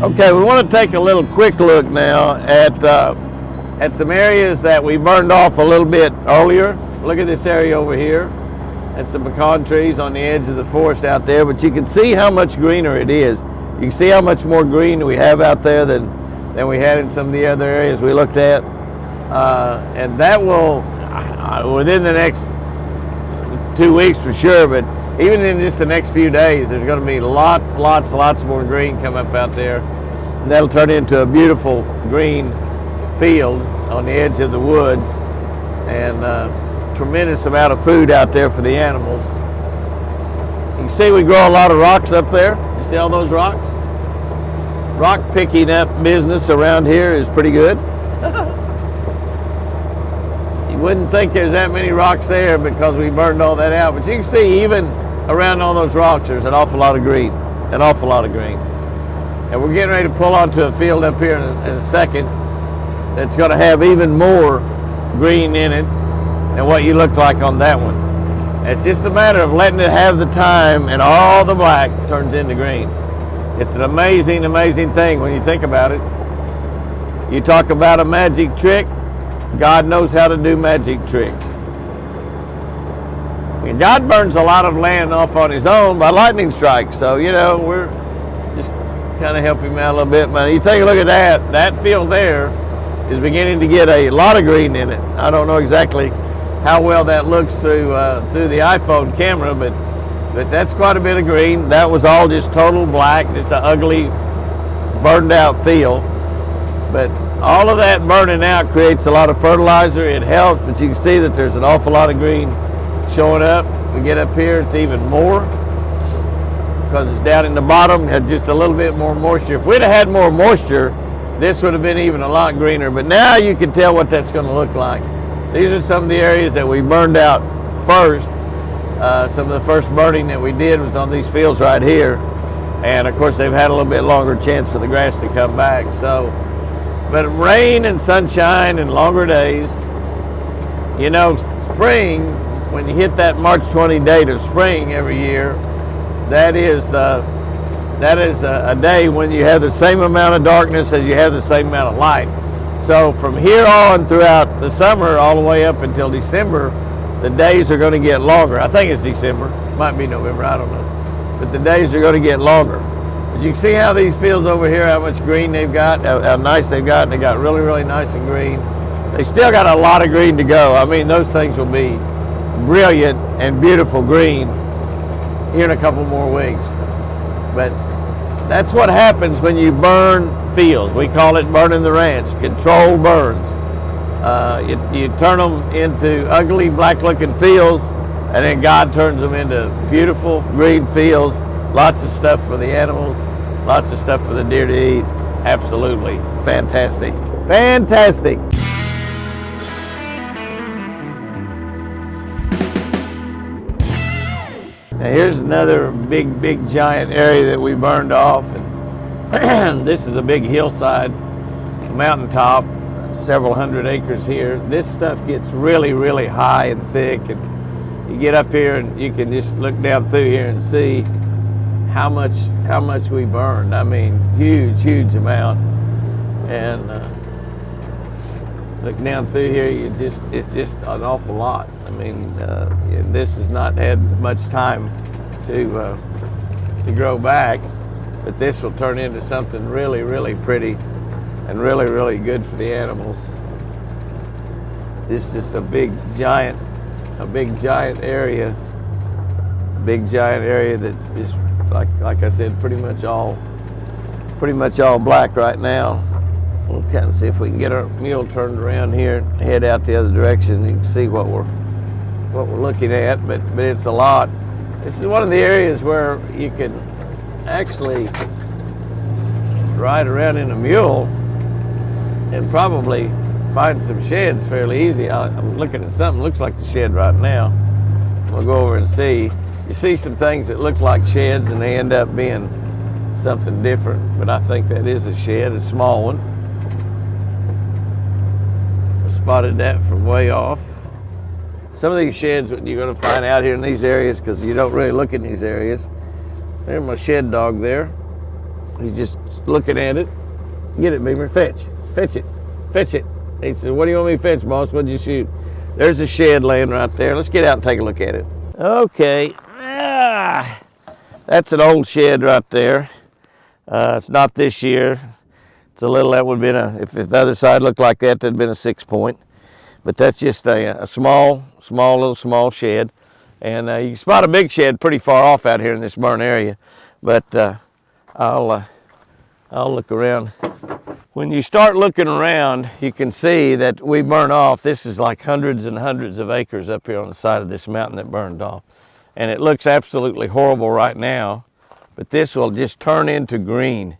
Okay, we want to take a little quick look now at some areas that we burned off a little bit earlier. Look at this area over here. That's some pecan trees on the edge of the forest out there, but you can see how much greener it is. You can see how much more green we have out there than we had in some of the other areas we looked at. And that will, within the next 2 weeks for sure, but even in just the next few days, there's going to be lots more green come up out there. And that'll turn into a beautiful green field on the edge of the woods, and tremendous amount of food out there for the animals. You can see we grow a lot of rocks up there. You see all those rocks? Rock picking up business around here is pretty good. You wouldn't think there's that many rocks there because we burned all that out, but you can see even around all those rocks there's an awful lot of green, And we're getting ready to pull onto a field up here in a second that's going to have even more green in it than what you looked like on that one. It's just a matter of letting it have the time, and all the black turns into green. It's an amazing thing when you think about it. You talk about a magic trick, God knows how to do magic tricks. And God burns a lot of land off on his own by lightning strikes, so we're just kind of helping him out a little bit. But you take a look at that field there is beginning to get a lot of green in it. I don't know exactly how well that looks through the iPhone camera, but that's quite a bit of green. That was all just total black, just an ugly, burned out field. But all of that burning out creates a lot of fertilizer. It helps, but you can see that there's an awful lot of green showing up. We get up here, it's even more because it's down in the bottom, had just a little bit more moisture. If we'd have had more moisture, this would have been even a lot greener, but now you can tell what that's going to look like. These are some of the areas that we burned out first. Some of the first burning that we did was on these fields right here, and of course they've had a little bit longer chance for the grass to come back. But rain and sunshine and longer days, spring, when you hit that March 20 date of spring every year, that is a day when you have the same amount of darkness as you have the same amount of light. So from here on throughout the summer all the way up until December, the days are going to get longer. I think it's December, might be November, I don't know. But the days are going to get longer. But you can see how these fields over here, how much green they've got, how nice they've got. They got really nice and green. They still got a lot of green to go. I mean, those things will be brilliant and beautiful green here in a couple more weeks. But that's what happens when you burn fields. We call it burning the ranch, controlled burns. You turn them into ugly black looking fields, and then God turns them into beautiful green fields. Lots of stuff for the animals, lots of stuff for the deer to eat. Absolutely fantastic. Now here's another big giant area that we burned off, and this is a big hillside, mountaintop, several hundred acres here. This stuff gets really high and thick, and you get up here and you can just look down through here and see how much we burned. I mean, huge amount. And look down through here, it's just an awful lot. I mean, this has not had much time to grow back, but this will turn into something really pretty and really good for the animals. This is a big giant area. Big giant area that is, like I said, pretty much all black right now. We'll kind of see if we can get our mule turned around here and head out the other direction. You can see what we're looking at, but it's a lot. This is one of the areas where you can actually ride around in a mule and probably find some sheds fairly easy. I'm looking at something that looks like the shed right now. We'll go over and see. You see some things that look like sheds and they end up being something different, but I think that is a shed, a small one. I spotted that from way off. Some of these sheds you're going to find out here in these areas, because you don't really look in these areas. There's my shed dog there. He's just looking at it. Get it, Beamer. Fetch it, fetch it. He said, what do you want me to fetch, boss? What'd you shoot? There's a shed laying right there. Let's get out and take a look at it. Okay. That's an old shed right there. It's not this year. It's a little, that would have been if the other side looked like that, that'd been a 6-point. But that's just a small shed. And you can spot a big shed pretty far off out here in this burn area. But I'll look around. When you start looking around, you can see that we burn off. This is like hundreds and hundreds of acres up here on the side of this mountain that burned off. And it looks absolutely horrible right now, but this will just turn into green.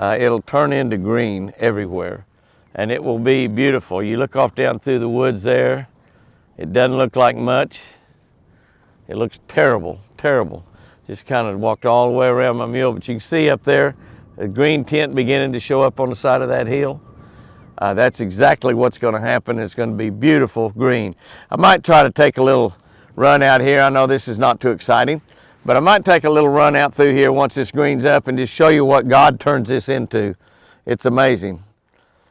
It'll turn into green everywhere, and it will be beautiful. You look off down through the woods there, it doesn't look like much. It looks terrible, terrible. Just kind of walked all the way around my mule, but you can see up there, a green tint beginning to show up on the side of that hill. That's exactly what's going to happen. It's going to be beautiful green. I might try to take a little run out here. I know this is not too exciting, but I might take a little run out through here once this green's up and just show you what God turns this into. It's amazing.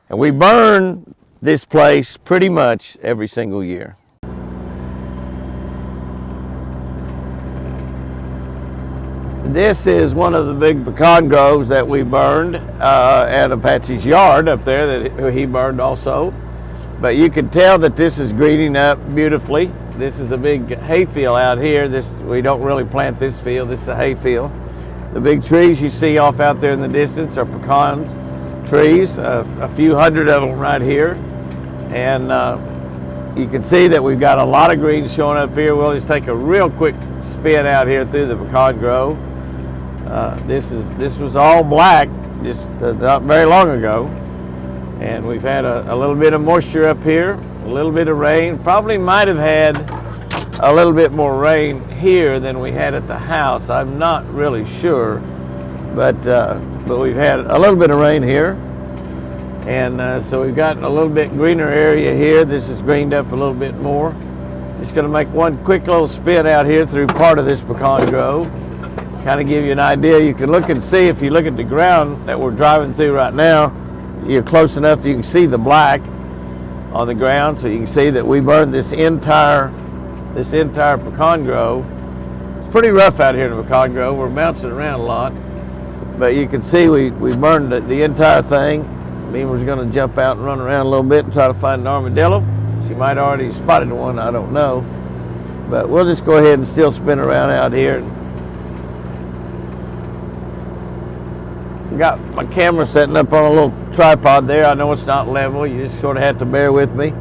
And we burn this place pretty much every single year. This is one of the big pecan groves that we burned at Apache's yard up there that he burned also. But you can tell that this is greening up beautifully. This is a big hay field out here. We don't really plant this field. This is a hay field. The big trees you see off out there in the distance are pecans trees, a few hundred of them right here. And you can see that we've got a lot of green showing up here. We'll just take a real quick spin out here through the pecan grove. This was all black just not very long ago, and we've had a little bit of moisture up here, a little bit of rain. Probably might have had a little bit more rain here than we had at the house. I'm not really sure, but we've had a little bit of rain here, and so we've got a little bit greener area here. This is greened up a little bit more. Just going to make one quick little spin out here through part of this pecan grove. Kind of give you an idea. You can look and see, if you look at the ground that we're driving through right now, you're close enough you can see the black on the ground, so you can see that we burned this entire pecan grove. It's pretty rough out here in the pecan grove. We're bouncing around a lot, but you can see we burned the entire thing. Beamer's going to jump out and run around a little bit and try to find an armadillo. She might already spotted one, I don't know, but we'll just go ahead and still spin around out here. Got my camera setting up on a little tripod there. I know it's not level. You just sort of have to bear with me.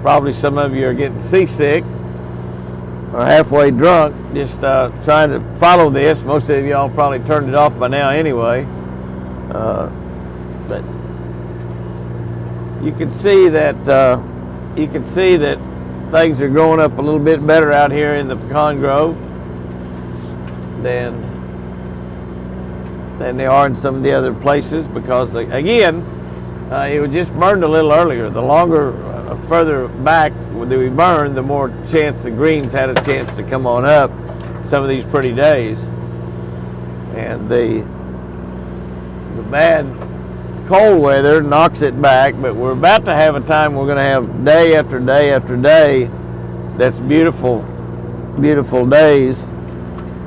Probably some of you are getting seasick or halfway drunk just trying to follow this. Most of y'all probably turned it off by now anyway. But you can see that things are growing up a little bit better out here in the pecan grove than they are in some of the other places, because again, it was just burned a little earlier. The longer, further back that we burned, the more chance the greens had a chance to come on up some of these pretty days. And the bad cold weather knocks it back, but we're about to have a time we're going to have day after day after day that's beautiful, beautiful days.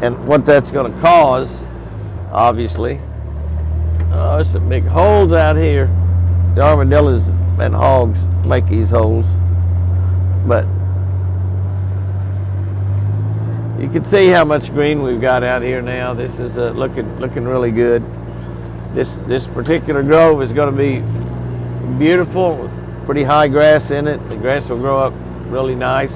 And what that's going to cause, obviously, there's some big holes out here. The armadillos and hogs make these holes, but you can see how much green we've got out here now. This is looking really good. This particular grove is going to be beautiful, with pretty high grass in it. The grass will grow up really nice.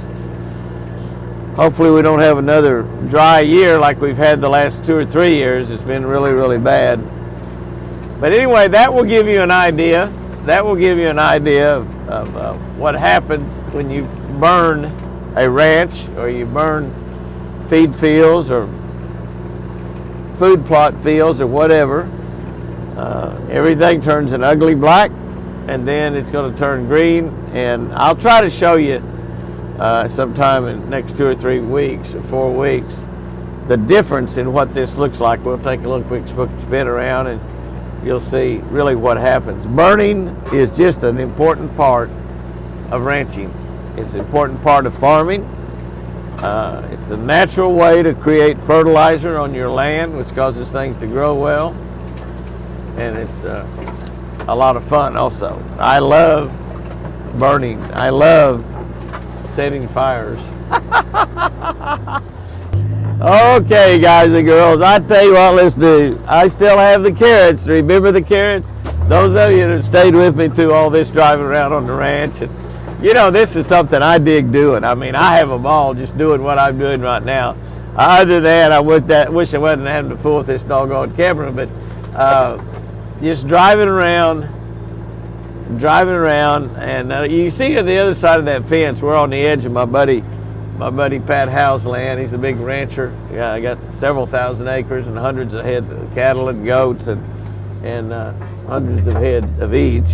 Hopefully we don't have another dry year like we've had the last 2 or 3 years. It's been really, really bad. But anyway, that will give you an idea. That will give you an idea of what happens when you burn a ranch, or you burn feed fields or food plot fields or whatever. Everything turns an ugly black, and then it's going to turn green. And I'll try to show you sometime in the next 2 or 3 weeks or 4 weeks the difference in what this looks like. We'll take a little quick spin around and you'll see really what happens. Burning is just an important part of ranching. It's an important part of farming. It's a natural way to create fertilizer on your land, which causes things to grow well. And it's a lot of fun also. I love burning. I love setting fires. Okay, guys and girls, I tell you what, let's do. I still have the carrots. Remember the carrots? Those of you that stayed with me through all this driving around on the ranch, and you know, this is something I dig doing. I mean, I have a ball just doing what I'm doing right now. Other than that, I wish I wasn't having to fool with this doggone camera, but just driving around, and you see on the other side of that fence, we're on the edge of my buddy Pat Howe's land. He's a big rancher. Yeah, I got several thousand acres and hundreds of heads of cattle and goats and hundreds of head of each.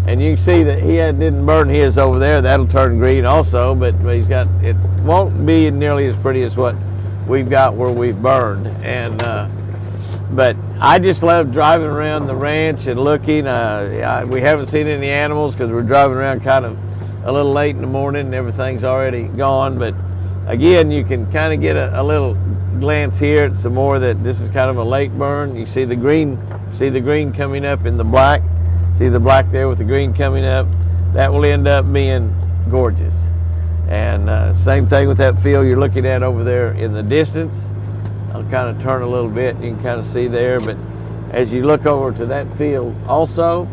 And you can see that he didn't burn his over there. That'll turn green also, but it won't be nearly as pretty as what we've got where we've burned. And but I just love driving around the ranch and looking. We haven't seen any animals because we're driving around kind of a little late in the morning and everything's already gone. But again, you can kind of get a little glance here at some more that this is kind of a late burn. You see the green coming up in the black. See the black there with the green coming up? That will end up being gorgeous. And same thing with that field you're looking at over there in the distance. I'll kind of turn a little bit, you can kind of see there, but as you look over to that field also,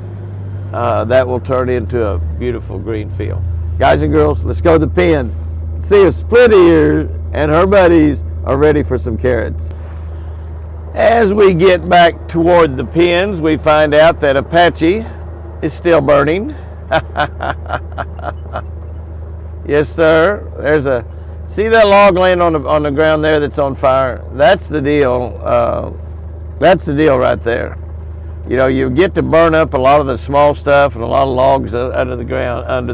that will turn into a beautiful green field. Guys and girls, let's go to the pen. See if Split Ear and her buddies are ready for some carrots. As we get back toward the pens, we find out that Apache is still burning. Yes, sir. See that log laying on the ground there that's on fire? That's the deal. That's the deal right there. You know, you get to burn up a lot of the small stuff and a lot of logs under the ground,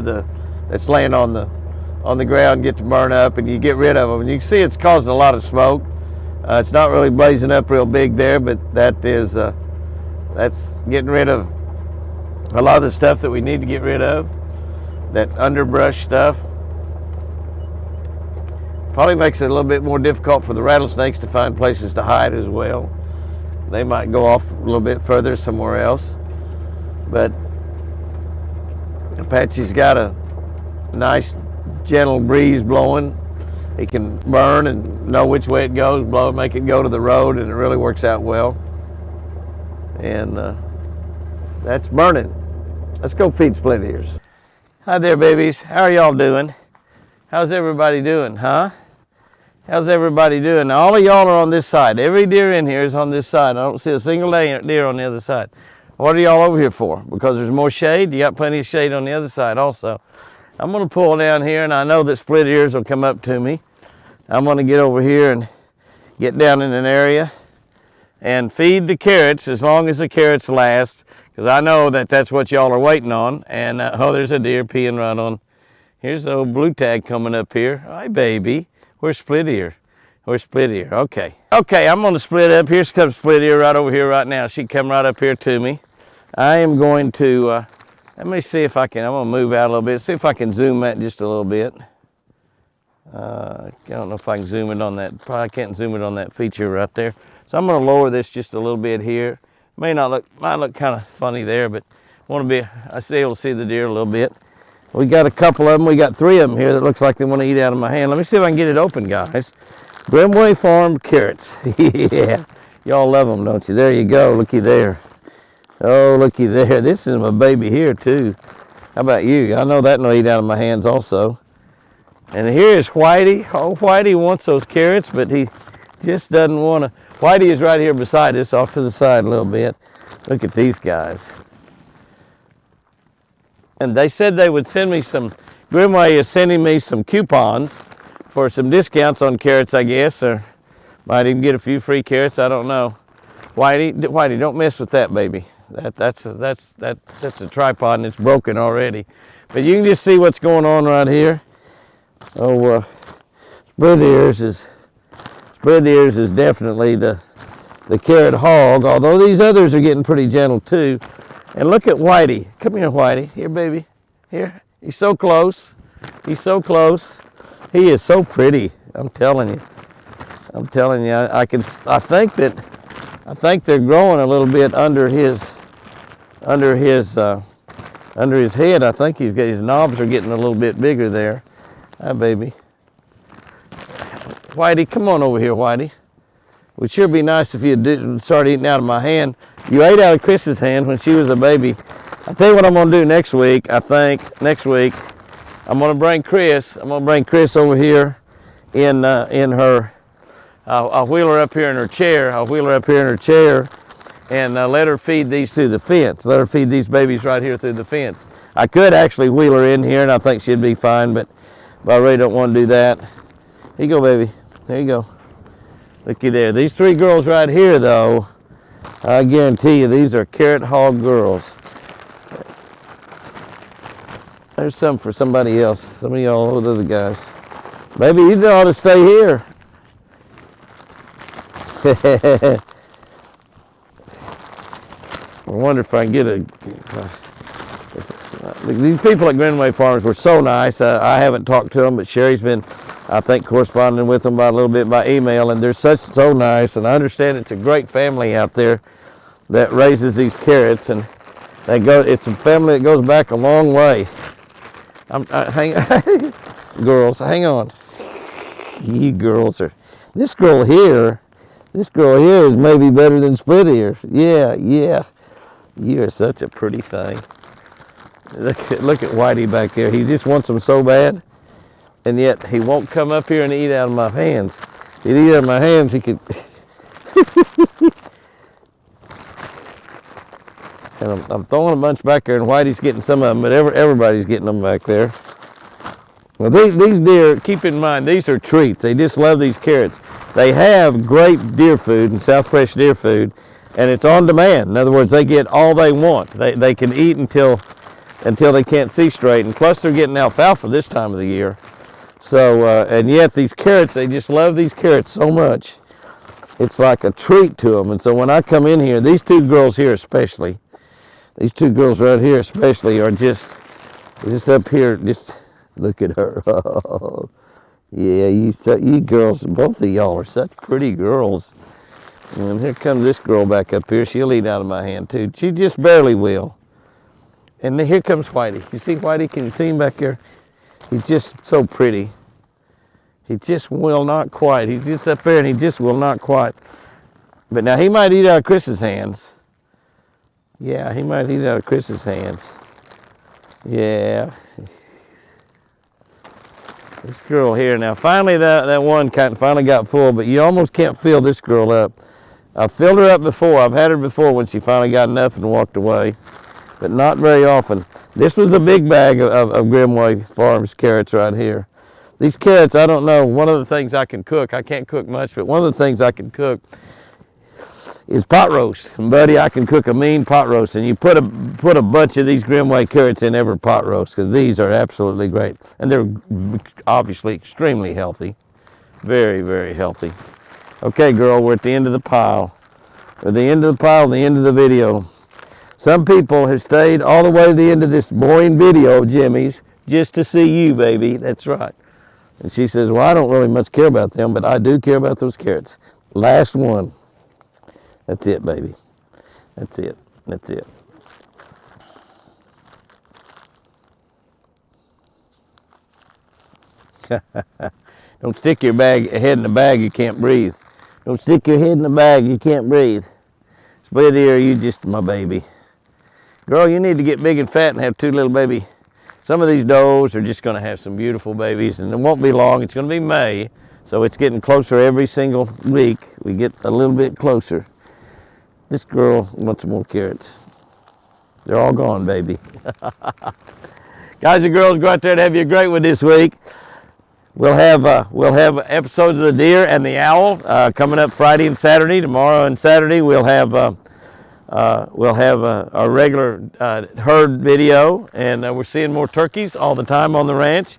that's laying on the ground, get to burn up, and you get rid of them. And you can see it's causing a lot of smoke. It's not really blazing up real big there, but that's getting rid of a lot of the stuff that we need to get rid of, that underbrush stuff. Probably makes it a little bit more difficult for the rattlesnakes to find places to hide as well. They might go off a little bit further somewhere else. But Apache's got a nice gentle breeze blowing. He can burn and know which way it goes, blow, make it go to the road, and it really works out well. And that's burning. Let's go feed Split Ears. Hi there, babies. How are y'all doing? How's everybody doing, huh? How's everybody doing? Now, all of y'all are on this side. Every deer in here is on this side. I don't see a single deer on the other side. What are y'all over here for? Because there's more shade? You got plenty of shade on the other side also. I'm going to pull down here, and I know that Split Ears will come up to me. I'm going to get over here and get down in an area and feed the carrots as long as the carrots last, because I know that that's what y'all are waiting on. And oh, there's a deer peeing right on. Here's the old blue tag coming up here. Hi, baby. Where's Split Ear? Where's Split Ear? Okay. Okay, I'm going to split up. Here comes Split Ear right over here right now. She come right up here to me. I am going to, let me see if I can, I'm going to move out a little bit, see if I can zoom that just a little bit. I don't know if I can zoom it on that, probably can't zoom it on that feature right there. So I'm going to lower this just a little bit here. Might look kind of funny there, but I still able to see the deer a little bit. We got a couple of them. We got 3 of them here that looks like they want to eat out of my hand. Let me see if I can get it open, guys. Grimway Farm carrots. Yeah, y'all love them, don't you? There you go. Looky there. Oh, looky there. This is my baby here too. How about you? I know that will eat out of my hands also. And here is Whitey. Oh, Whitey wants those carrots, but he just doesn't want to. Whitey is right here beside us, off to the side a little bit. Look at these guys. And they said they would send me Grimway is sending me some coupons for some discounts on carrots, I guess, or might even get a few free carrots, I don't know. Whitey, don't mess with that, baby. That's a tripod and it's broken already. But you can just see what's going on right here. Oh, Split Ears split ears is definitely the carrot hog, although these others are getting pretty gentle too. And look at Whitey. Come here, Whitey. Here, baby. Here. He's so close. He's so close. He is so pretty. I'm telling you. I'm telling you. I think they're growing a little bit under his head. I think his knobs are getting a little bit bigger there. Hi, baby. Whitey, come on over here, Whitey. It would sure be nice if you didn't start eating out of my hand. You ate out of Chris's hand when she was a baby. I'll tell you what I'm going to do next week. I think next week I'm going to bring Chris. I'm going to bring Chris over here in her. I'll wheel her up here in her chair. I'll wheel her up here in her chair and let her feed these through the fence. Let her feed these babies right here through the fence. I could actually wheel her in here, and I think she'd be fine, but I really don't want to do that. Here you go, baby. There you go. Looky there. These three girls right here, though, I guarantee you, these are carrot hog girls. There's some for somebody else. Some of y'all other guys. Baby, you ought to stay here. I wonder if I can get these people at Greenway Farms were so nice. I haven't talked to them, but Sherry's been, I think, corresponding with them a little bit by email, and they're so nice. And I understand it's a great family out there that raises these carrots, and it's a family that goes back a long way. Girls, hang on. You girls are. This girl here is maybe better than split ears. Yeah. You are such a pretty thing. Look at Whitey back there. He just wants them so bad, and yet he won't come up here and eat out of my hands. If he'd eat out of my hands, he could. And I'm throwing a bunch back there, and Whitey's getting some of them, but everybody's getting them back there. Well, these deer, keep in mind, these are treats. They just love these carrots. They have great deer food and South Fresh deer food, and it's on demand. In other words, they get all they want. They can eat until they can't see straight, and plus they're getting alfalfa this time of the year. So, and yet these carrots, they just love these carrots so much. It's like a treat to them. And so when I come in here, these two girls here especially, these two girls right here especially are just up here, just look at her. Oh, yeah, you girls, both of y'all are such pretty girls. And here comes this girl back up here. She'll eat out of my hand too. She just barely will. And then here comes Whitey. You see Whitey? Can you see him back there? He's just so pretty. He just will not quite. He's just up there and he just will not quite. But now he might eat out of Chris's hands. Yeah, he might eat out of Chris's hands. Yeah. This girl here now, finally that one finally got full, but you almost can't fill this girl up. I've filled her up before. I've had her before when she finally got enough and walked away, but not very often. This was a big bag of Grimway Farms carrots right here. These carrots, I don't know, one of the things I can cook, I can't cook much, but one of the things I can cook is pot roast. And buddy, I can cook a mean pot roast, and you put a bunch of these Grimway carrots in every pot roast, because these are absolutely great. And they're obviously extremely healthy. Very, very healthy. Okay, girl, we're at the end of the pile. We're at the end of the pile, the end of the video. Some people have stayed all the way to the end of this boring video, Jimmy's, just to see you, baby. That's right. And she says, well, I don't really much care about them, but I do care about those carrots. Last one. That's it, baby. That's it. That's it. Don't stick your head in the bag, you can't breathe. Don't stick your head in the bag, you can't breathe. Split ear, you just my baby. Girl, you need to get big and fat and have two little baby. Some of these does are just going to have some beautiful babies, and it won't be long. It's going to be May, so it's getting closer every single week. We get a little bit closer. This girl wants some more carrots. They're all gone, baby. Guys and girls, go out there and have you a great one this week. We'll have episodes of the deer and the owl coming up Friday and Saturday. Tomorrow and Saturday we'll have a regular herd video, and we're seeing more turkeys all the time on the ranch.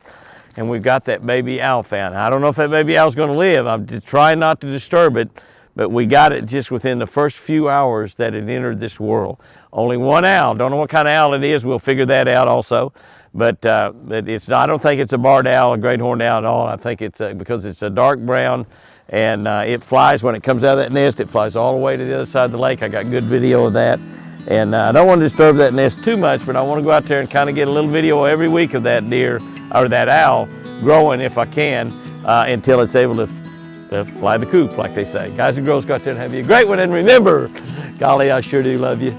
and we've got that baby owl found. I don't know if that baby owl's going to live. I'm just trying not to disturb it, but we got it just within the first few hours that it entered this world. Only one owl. Don't know what kind of owl it is. We'll figure that out also. But it's not, I don't think it's a barred owl, a great horned owl at all. I think it's because it's a dark brown, and it flies when it comes out of that nest. It flies all the way to the other side of the lake. I got good video of that. And I don't want to disturb that nest too much, but I want to go out there and kind of get a little video every week of that deer, or that owl, growing if I can, until it's able to fly the coop, like they say. Guys and girls, go out there and have you a great one. And remember, golly, I sure do love you.